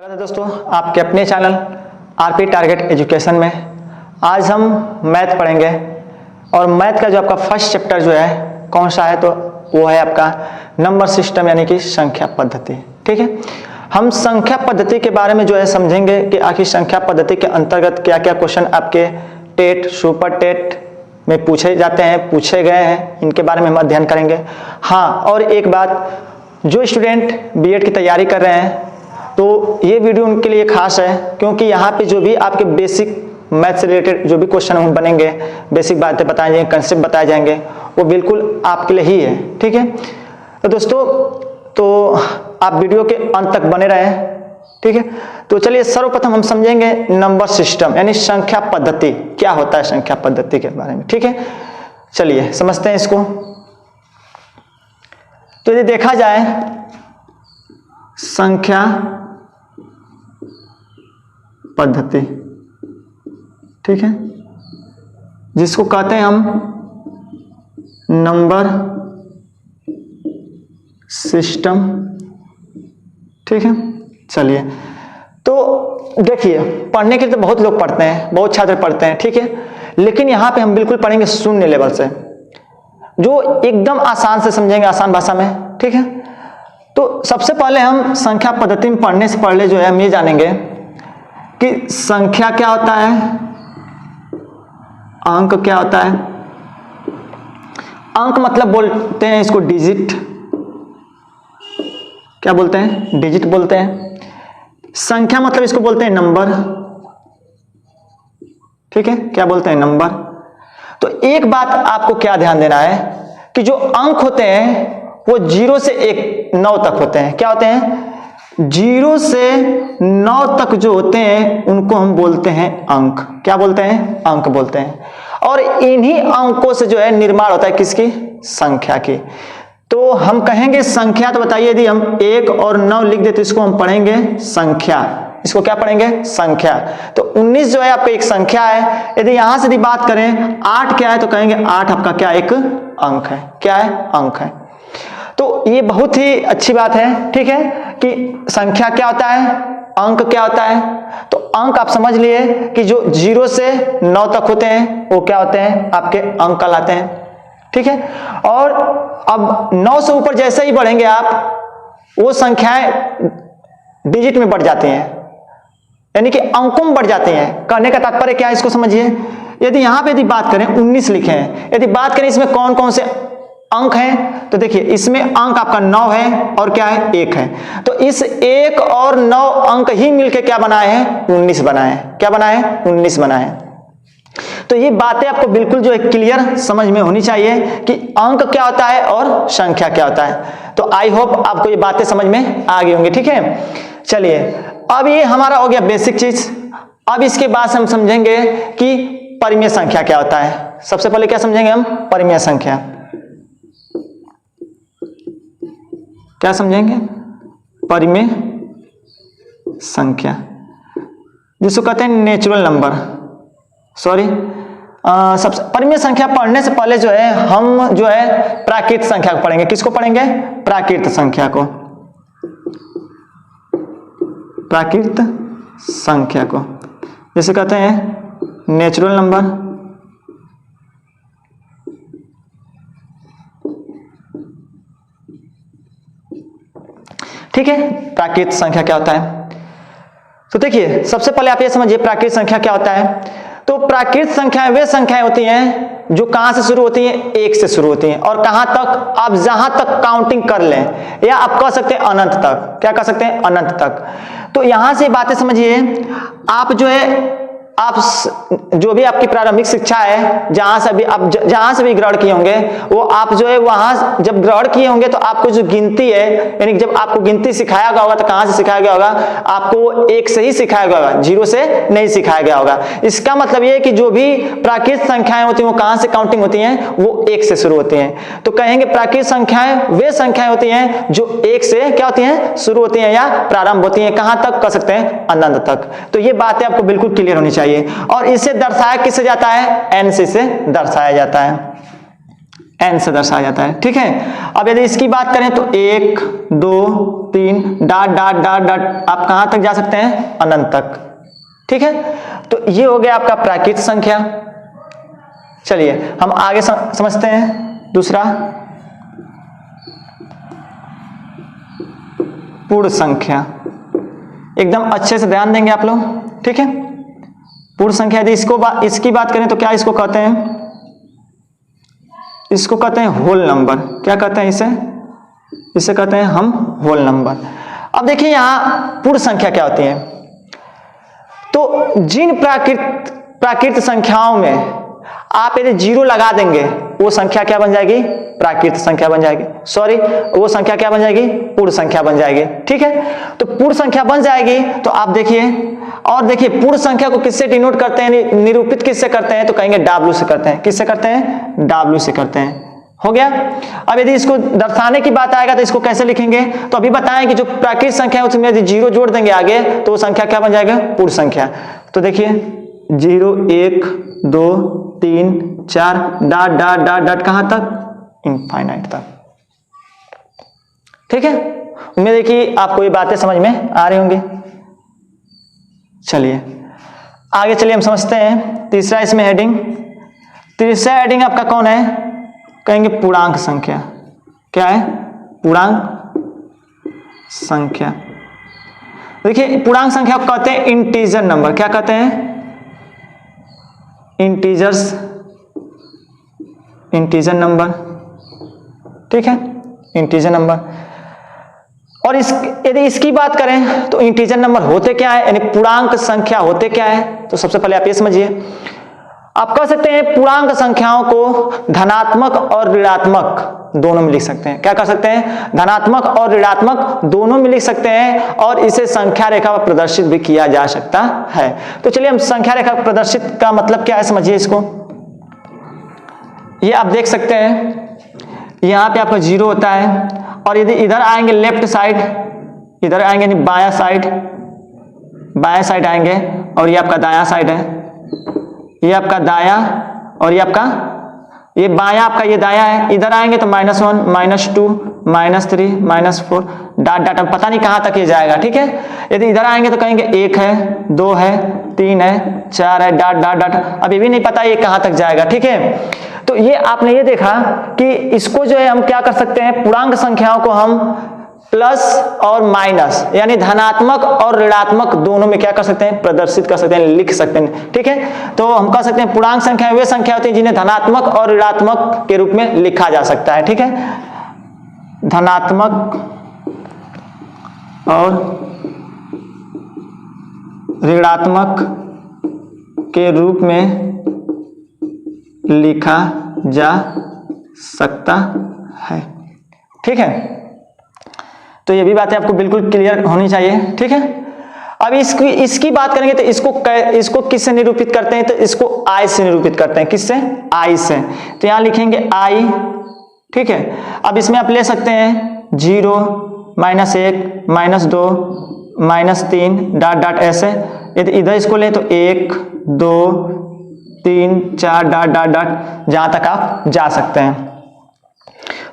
स्वागत है दोस्तों आपके अपने चैनल आरपी टारगेट एजुकेशन में। आज हम मैथ पढ़ेंगे और मैथ का जो आपका फर्स्ट चैप्टर जो है कौन सा है, तो वो है आपका नंबर सिस्टम यानी कि संख्या पद्धति। ठीक है, हम संख्या पद्धति के बारे में जो है समझेंगे कि आखिर संख्या पद्धति के अंतर्गत क्या क्या क्वेश्चन आपके टेट सुपर टेट में पूछे जाते हैं, पूछे गए हैं, इनके बारे में हम अध्ययन करेंगे। हाँ, और एक बात, जो स्टूडेंट बीएड की तैयारी कर रहे हैं तो ये वीडियो उनके लिए खास है, क्योंकि यहाँ पे जो भी आपके बेसिक मैथ से रिलेटेड जो भी क्वेश्चन बनेंगे, बेसिक बातें बताए जाएंगे, कंसेप्ट बताए जाएंगे, वो बिल्कुल आपके लिए ही है। ठीक है, तो दोस्तों तो आप वीडियो के अंत तक बने रहें। ठीक है, तो चलिए सर्वप्रथम हम समझेंगे नंबर सिस्टम यानी संख्या पद्धति क्या होता है, संख्या पद्धति के बारे में। ठीक है, चलिए समझते हैं इसको। तो यदि देखा जाए संख्या पद्धति, ठीक है, जिसको कहते हैं हम नंबर सिस्टम। ठीक है, चलिए तो देखिए, पढ़ने के लिए तो बहुत लोग पढ़ते हैं, बहुत छात्र पढ़ते हैं। ठीक है, लेकिन यहां पे हम बिल्कुल पढ़ेंगे शून्य लेवल से, जो एकदम आसान से समझेंगे, आसान भाषा में। ठीक है, तो सबसे पहले हम संख्या पद्धति में पढ़ने से पहले जो है हम ये जानेंगे कि संख्या क्या होता है, अंक क्या होता है। अंक मतलब बोलते हैं इसको डिजिट, क्या बोलते हैं, डिजिट बोलते हैं। संख्या मतलब इसको बोलते हैं नंबर। ठीक है, क्या बोलते हैं, नंबर। तो एक बात आपको क्या ध्यान देना है कि जो अंक होते हैं वो 0 से 9 तक होते हैं। क्या होते हैं, 0 से 9 तक जो होते हैं उनको हम बोलते हैं अंक। क्या बोलते हैं, अंक बोलते हैं। और इन्हीं अंकों से जो है निर्माण होता है किसकी, संख्या की। तो हम कहेंगे संख्या, तो बताइए यदि हम 1 और 9 लिख देते इसको हम पढ़ेंगे संख्या। इसको क्या पढ़ेंगे, संख्या। तो 19 जो है आपका एक संख्या है। यदि यहां से यदि बात करें 8 क्या है, तो कहेंगे 8 आपका क्या, एक अंक है। क्या है, अंक है। तो ये बहुत ही अच्छी बात है। ठीक है, कि संख्या क्या होता है, अंक क्या होता है। तो अंक आप समझ लिए कि जो 0 से 9 तक होते हैं वो क्या होते हैं, आपके अंक कहलाते हैं। ठीक है, और अब 9 से ऊपर जैसे ही बढ़ेंगे आप, वो संख्याएं डिजिट में बढ़ जाती हैं, यानी कि अंकों में बढ़ जाती हैं। कहने का तात्पर्य क्या है, इसको समझिए। यदि यहां पे यदि बात करें 19 लिखे हैं, यदि बात करें इसमें कौन कौन से अंक हैं, तो देखिए इसमें अंक आपका 9 है और क्या है, 1 है। तो इस 1 और 9 अंक ही मिलके क्या बनाए हैं, 19 बनाए हैं। क्या बनाए हैं, 19 बनाए हैं। तो ये बातें आपको बिल्कुल जो है क्लियर समझ में होनी चाहिए कि अंक क्या होता है और संख्या क्या होता है। तो आई होप आपको ये बातें समझ में आ गई होंगी। ठीक है, चलिए अब ये हमारा हो गया बेसिक चीज। अब इसके बाद हम समझेंगे कि परिमेय संख्या क्या होता है। सबसे पहले क्या समझेंगे हम, परिमेय संख्या। क्या समझेंगे, परिमेय संख्या, जिसको कहते हैं नेचुरल नंबर। सॉरी, सबसे परिमेय संख्या पढ़ने से पहले जो है हम जो है प्राकृत संख्या को पढ़ेंगे। किसको पढ़ेंगे, प्राकृत संख्या को, प्राकृत संख्या को, जिसे कहते हैं नेचुरल नंबर। ठीक है, प्राकृत संख्या क्या होता है। तो देखिए सबसे पहले आप ये समझिए प्राकृत संख्या क्या होता है। तो प्राकृत संख्याएं वे संख्याएं होती हैं जो कहां से शुरू होती हैं, 1 से शुरू होती हैं, और कहां तक, आप जहां तक काउंटिंग कर लें, या आप कह सकते हैं अनंत तक। क्या कह सकते हैं, अनंत तक। तो यहां से बातें समझिए, आप जो है आप जो भी आपकी प्रारंभिक शिक्षा है, जहां से भी आप जहां से भी ग्रहण किए होंगे, वो आप जो है वहां जब ग्रहण किए होंगे तो आपको जो गिनती है, यानी जब आपको गिनती सिखाया गया होगा तो कहां से सिखाया गया होगा, आपको 1 से ही सिखाया गया होगा, 0 से नहीं सिखाया गया होगा। इसका मतलब ये है कि जो भी प्राकृत संख्याएं होती हैं वो कहां से काउंटिंग होती हैं, वो 1 से शुरू होती हैं। तो कहेंगे प्राकृत संख्याएं वे संख्याएं होती हैं जो 1 से क्या होती हैं, शुरू होती हैं या प्रारंभ होती हैं। कहां तक, कह सकते हैं अनंत तक। तो ये बातें आपको बिल्कुल क्लियर होनी चाहिए। और इसे दर्शाया किससे जाता है, एन से दर्शाया जाता है। n से दर्शाया जाता है। ठीक है, अब यदि इसकी बात करें तो 1 2 3 डॉट डॉट डॉट डॉट आप कहां तक जा सकते हैं? अनंत तक। ठीक है, तो ये हो गया आपका प्राकृत संख्या। चलिए हम आगे समझते हैं दूसरा, पूर्ण संख्या। एकदम अच्छे से ध्यान देंगे आप लोग। ठीक है, पूर्ण संख्या यदि इसकी बात करें तो क्या इसको कहते हैं? इसको कहते हैं होल नंबर। क्या कहते हैं इसे कहते हैं हम होल नंबर। अब देखिए यहां पूर्ण संख्या क्या होती है। तो जिन प्राकृत संख्याओं में आप यदि 0 लगा देंगे वो संख्या क्या बन जाएगी? प्राकृत संख्या बन जाएगी। सॉरी, वो संख्या क्या बन जाएगी? पूर्ण संख्या बन जाएगी। ठीक है, तो पूर्ण संख्या बन जाएगी। तो आप देखिए, और देखिए पूर्ण संख्या को किससे डिनोट करते हैं, निरूपित किससे करते हैं? तो कहेंगे W से करते हैं। किससे करते हैं? W से करते हैं। हो गया। अब यदि इसको दर्शाने की बात आएगा तो इसको कैसे लिखेंगे? तो अभी बताएं कि जो प्राकृत संख्या है उसमें यदि 0 जोड़ देंगे आगे तो वो संख्या क्या बन जाएगा? पूर्ण संख्या। तो देखिए 0 1 2 3 4 डॉट डॉट डॉट डॉट कहां तक? इनफाइनाइट तक। ठीक है, उम्मीद है कि आपको ये बातें समझ में आ रही होंगी। चलिए आगे चलिए हम समझते हैं तीसरा इसमें हेडिंग। तीसरा हेडिंग आपका कौन है? कहेंगे पूर्णांक संख्या। क्या है? पूर्णांक संख्या। देखिए पूर्णांक संख्या को कहते हैं इंटीजर नंबर। क्या कहते हैं? Integer number. ठीक है, इंटीजर नंबर। और यदि इसकी बात करें तो इंटीजर नंबर होते क्या है, यानी पूर्णांक संख्या होते क्या है? तो सबसे पहले आप ये समझिए, आप कह सकते हैं पूर्णांक संख्याओं को धनात्मक और ऋणात्मक दोनों में लिख सकते हैं। क्या कर सकते हैं? धनात्मक और ऋणात्मक दोनों में लिख सकते हैं, और इसे संख्या रेखा पर प्रदर्शित भी किया जा सकता है। तो चलिए हम संख्या रेखा प्रदर्शित का मतलब क्या है समझिए इसको। ये आप देख सकते हैं, यहां पे आपका 0 होता है, और यदि इधर आएंगे लेफ्ट साइड, इधर आएंगे यानी बायां साइड आएंगे, और ये आपका दायां साइड है। ये आपका दायां और ये आपका ये बायां, आपका ये दायां है। इधर आएंगे तो -1 -2 -3 -4 डॉट डॉट, पता नहीं कहां तक ये जाएगा। ठीक है, यदि इधर आएंगे तो कहेंगे 1 है 2 है 3 है 4 है डॉट डॉट डॉट, अभी भी नहीं पता ये कहां तक जाएगा। ठीक है, तो ये आपने ये देखा कि इसको जो है हम क्या कर सकते हैं, पूर्णांक संख्याओं को हम प्लस और माइनस यानी धनात्मक और ऋणात्मक दोनों में क्या कर सकते हैं? प्रदर्शित कर सकते हैं, लिख सकते हैं। ठीक है, तो हम कह सकते हैं पूर्णांक संख्या वे संख्या होती है जिन्हें धनात्मक और ऋणात्मक के रूप में लिखा जा सकता है। ठीक है, धनात्मक और ऋणात्मक के रूप में लिखा जा सकता है। ठीक है, तो ये भी बातें आपको बिल्कुल क्लियर होनी चाहिए। ठीक है, अब इसकी बात करेंगे तो इसको किससे निरूपित करते हैं? तो इसको I से निरूपित करते हैं। किससे? I से। तो यहां लिखेंगे I। ठीक है, अब इसमें आप ले सकते हैं 0 -1 -2 -3 डॉट डॉट ऐसे। यदि इधर इसको ले तो 1 2 3 4 डॉट डॉट डॉट, जहां तक आप जा सकते हैं।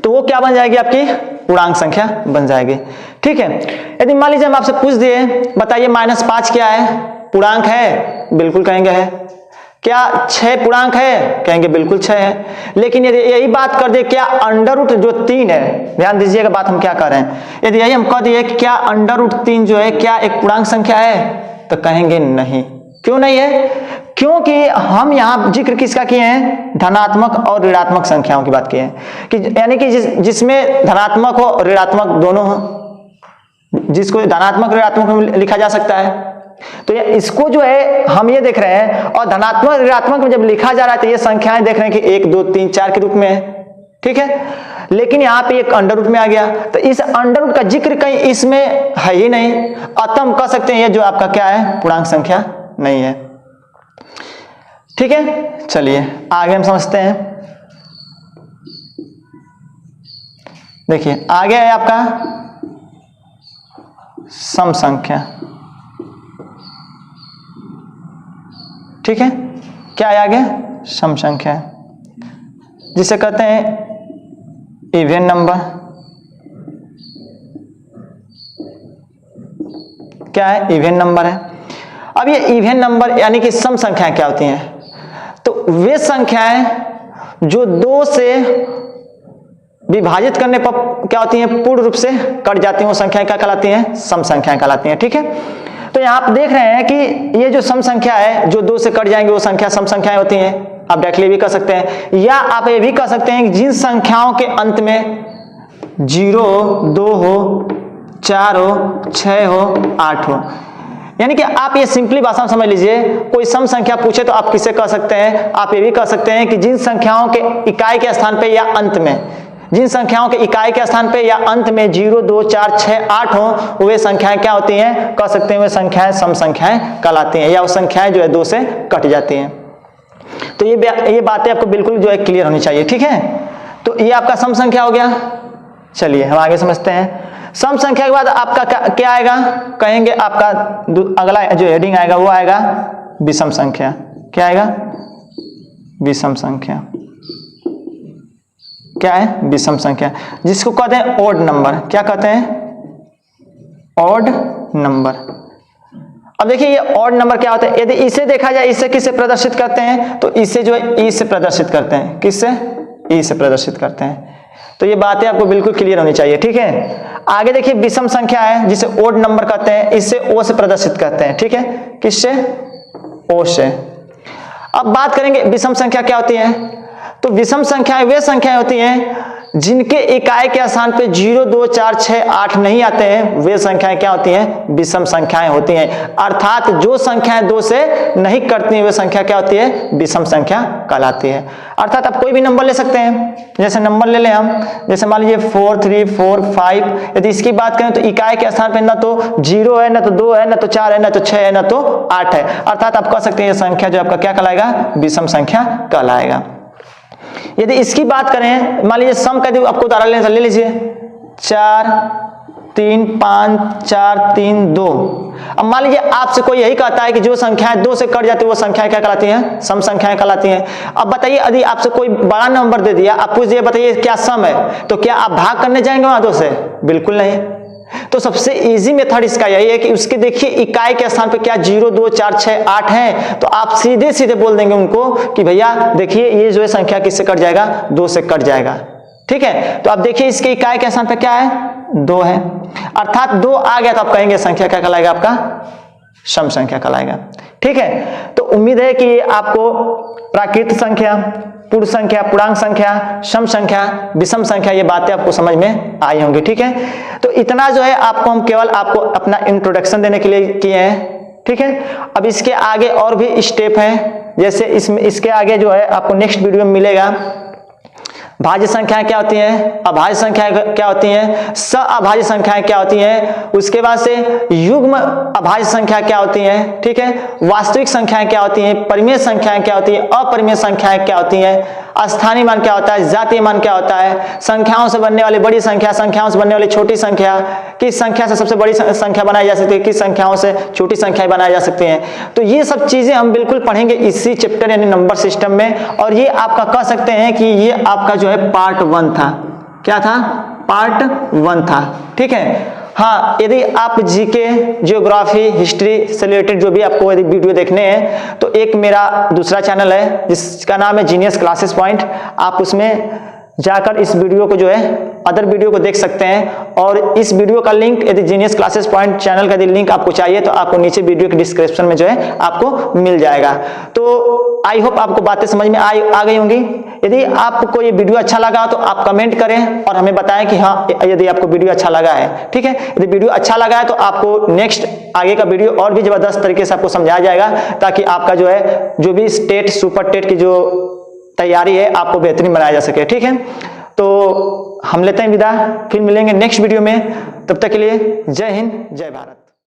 तो वो क्या बन जाएगी? आपकी पूर्णांक संख्या बन जाएगी। ठीक है, यदि मान लीजिए हम आपसे पूछ दिए बताइए -5 क्या है? पूर्णांक है? बिल्कुल कहेंगे है। क्या 6 पूर्णांक है? कहेंगे बिल्कुल 6 है। लेकिन यदि यही बात कर दे क्या √3 जो 3 है, ध्यान दीजिएगा बात हम क्या कर रहे हैं, यदि यही हम कह दिए कि क्या √3 जो है क्या एक पूर्णांक संख्या है, तो कहेंगे नहीं। क्यों नहीं है? क्योंकि हम यहां जिक्र किसका किए हैं? धनात्मक और ऋणात्मक संख्याओं की बात किए हैं, कि यानी कि जिसमें धनात्मक हो और ऋणात्मक दोनों हो, जिसको धनात्मक ऋणात्मक में लिखा जा सकता है। तो इसको जो है हम ये देख रहे हैं, और धनात्मक ऋणात्मक में जब लिखा जा रहा है तो ये संख्याएं देख रहे हैं कि 1 2 3 4 के रूप में है। ठीक है, लेकिन यहाँ पे एक अंडर रूट में आ गया, तो इस अंडर रूट का जिक्र कहीं इसमें है ही नहीं, अतः हम कह सकते हैं ये जो आपका क्या है? पूर्णांक संख्या नहीं है। ठीक है, चलिए आगे हम समझते हैं। देखिए आगे है आपका सम संख्या। ठीक है, क्या है आगे? सम संख्या, जिसे कहते हैं इवन नंबर, क्या है? इवन नंबर है। अब ये इवन नंबर यानी कि सम संख्याएं क्या होती हैं? तो वे संख्याएं जो 2 से विभाजित करने पर क्या होती हैं? पूर्ण रूप से कट जाती हैं, वो संख्याएं क्या कहलाती हैं? सम संख्याएं कहलाती हैं। ठीक है, तो यहां आप देख रहे हैं कि ये जो सम संख्या है जो 2 से कट जाएंगे वो संख्या सम संख्याएं होती हैं। आप डायरेक्टली भी कर सकते हैं, या आप ये भी कर सकते हैं कि जिन संख्याओं के अंत में 0, 2 हो, 4 हो, 6 हो, 8 हो, यानी कि आप ये सिंपली भाषा में समझ लीजिए, कोई सम संख्या पूछे तो आप किसे कह सकते हैं? आप ये भी कह सकते हैं कि जिन संख्याओं के इकाई के स्थान पे या अंत में, जिन संख्याओं के इकाई के स्थान पे या अंत में 0, 2, 4, 6, 8 हो, वे संख्याएं क्या होती हैं? कह सकते हैं वे संख्याएं सम संख्याएं कहलाती हैं, या वो संख्याएं जो है 2 से कट जाती हैं। तो ये बातें आपको बिल्कुल जो है क्लियर होनी चाहिए। ठीक है, तो ये आपका सम संख्या हो गया। चलिए हम आगे समझते हैं। सम संख्या के बाद आपका क्या आएगा? कहेंगे आपका अगला जो हेडिंग आएगा वो आएगा विषम संख्या। क्या आएगा? विषम संख्या। क्या है? विषम संख्या, जिसको कहते हैं ऑड नंबर। क्या कहते हैं? Odd number. अब देखिए ये ऑड नंबर क्या होता है? यदि इसे देखा जाए, इसे किससे प्रदर्शित करते हैं? तो इसे जो है ई से प्रदर्शित करते हैं। किससे? ई से प्रदर्शित करते हैं। तो ये बातें आपको बिल्कुल क्लियर होनी चाहिए। ठीक है, आगे देखिए विषम संख्या है जिसे ओड नंबर कहते हैं, इससे ओ से प्रदर्शित करते हैं। ठीक है, किससे? ओ से। अब बात करेंगे विषम संख्या क्या होती है। तो विषम संख्याएं वे संख्याएं होती हैं जिनके इकाई के स्थान पे 0, 2, 4, 6, 8 नहीं आते हैं, वे संख्याएं क्या होती हैं? विषम संख्याएं होती हैं। अर्थात जो संख्याएं 2 से नहीं कटती हैं वे संख्या क्या होती है? विषम संख्या कहलाती है। अर्थात आप कोई भी नंबर ले सकते हैं, जैसे नंबर ले लें हम, जैसे मान लीजिए 4, 3, 4, 5। यदि इसकी बात करें तो इकाई के स्थान पे ना तो 0 है, ना तो 2 है, ना तो 4 है, ना तो 6 है, ना तो 8 है। अर्थात आप कह सकते हैं ये संख्या जो आपका क्या कहलाएगा? विषम संख्या कहलाएगा। यदि इसकी बात करें, मान लीजिए सम का आपको उदाहरण ले लीजिए 4, 3, 5, 4, 3, 2। अब मान लीजिए आपसे कोई यही कहता है कि जो संख्याएं 2 से कट जाती है वो संख्याएं क्या कहलाती हैं? सम संख्याएं कहलाती हैं। अब बताइए यदि आपसे कोई बड़ा नंबर दे दिया, आप पूछ दिए बताइए क्या सम है, तो क्या आप भाग करने जाएंगे वहां 2 से? बिल्कुल नहीं। तो सबसे इजी मेथड इसका यही है कि उसके देखिए इकाई के स्थान पे क्या 0, 2, 4, 6, 8 है, तो आप सीधे सीधे बोल देंगे उनको कि भैया देखिए ये जो है संख्या किससे कट जाएगा? 2 से कट जाएगा। ठीक है, तो आप देखिए इसके इकाई के स्थान पे क्या है? 2 है। अर्थात 2 आ गया तो आप कहेंगे संख्या क्या कहलाएगा? आपका सम संख्या कहलाएगा। ठीक है, तो उम्मीद है कि आपको प्राकृत संख्या, पूर्ण संख्या, पूर्णांक संख्या, सम संख्या, विषम संख्या ये बातें आपको समझ में आई होंगी। ठीक है, तो इतना जो है आपको हम केवल आपको अपना इंट्रोडक्शन देने के लिए किए हैं। ठीक है, अब इसके आगे और भी स्टेप हैं, जैसे इसके आगे जो है आपको नेक्स्ट वीडियो में मिलेगा। भाज्य संख्याएं क्या होती हैं, अभाज्य संख्याएं क्या होती हैं, सअभाज्य संख्याएं क्या होती हैं, उसके बाद से युग्म अभाज्य संख्या क्या होती हैं। ठीक है, वास्तविक संख्याएं क्या होती हैं, परिमेय संख्याएं क्या होती हैं, अपरिमेय संख्याएं क्या होती हैं, स्थानीय मान क्या होता है, जातीय मान क्या होता है, संख्याओं से बनने वाली बड़ी संख्या, संख्याओं से बनने वाली छोटी संख्या, किस संख्या से सबसे बड़ी संख्या बनाई जा सकती है, किस संख्याओं से छोटी संख्या बनाई जा सकती हैं। तो ये सब चीजें हम बिल्कुल पढ़ेंगे इसी चैप्टर यानी नंबर सिस्टम में। और ये आपका कह सकते हैं कि ये आपका जो है पार्ट 1 था। क्या था? पार्ट 1 था। ठीक है, हाँ, यदि आप जीके, ज्योग्राफी, हिस्ट्री से रिलेटेड जो भी आपको यदि वीडियो देखने हैं तो एक मेरा दूसरा चैनल है जिसका नाम है जीनियस क्लासेस पॉइंट। आप उसमें जाकर इस वीडियो को जो है अदर वीडियो को देख सकते हैं। और इस वीडियो का लिंक यदि जीनियस क्लासेस पॉइंट चैनल का यदि लिंक आपको चाहिए तो आपको नीचे वीडियो के डिस्क्रिप्शन में जो है आपको मिल जाएगा। तो आई होप आपको बातें समझ में आ गई होंगी। यदि आपको ये वीडियो अच्छा लगा तो आप कमेंट करें और हमें बताएं कि हाँ यदि आपको वीडियो अच्छा लगा है। ठीक है, यदि वीडियो अच्छा लगा है तो आपको नेक्स्ट आगे का वीडियो और भी जबरदस्त तरीके से आपको समझाया जाएगा, ताकि आपका जो है जो भी स्टेट, सुपर टेट की जो तैयारी है आपको बेहतरीन बनाया जा सके। ठीक है, तो हम लेते हैं विदा, फिर मिलेंगे नेक्स्ट वीडियो में। तब तक के लिए जय हिंद, जय भारत।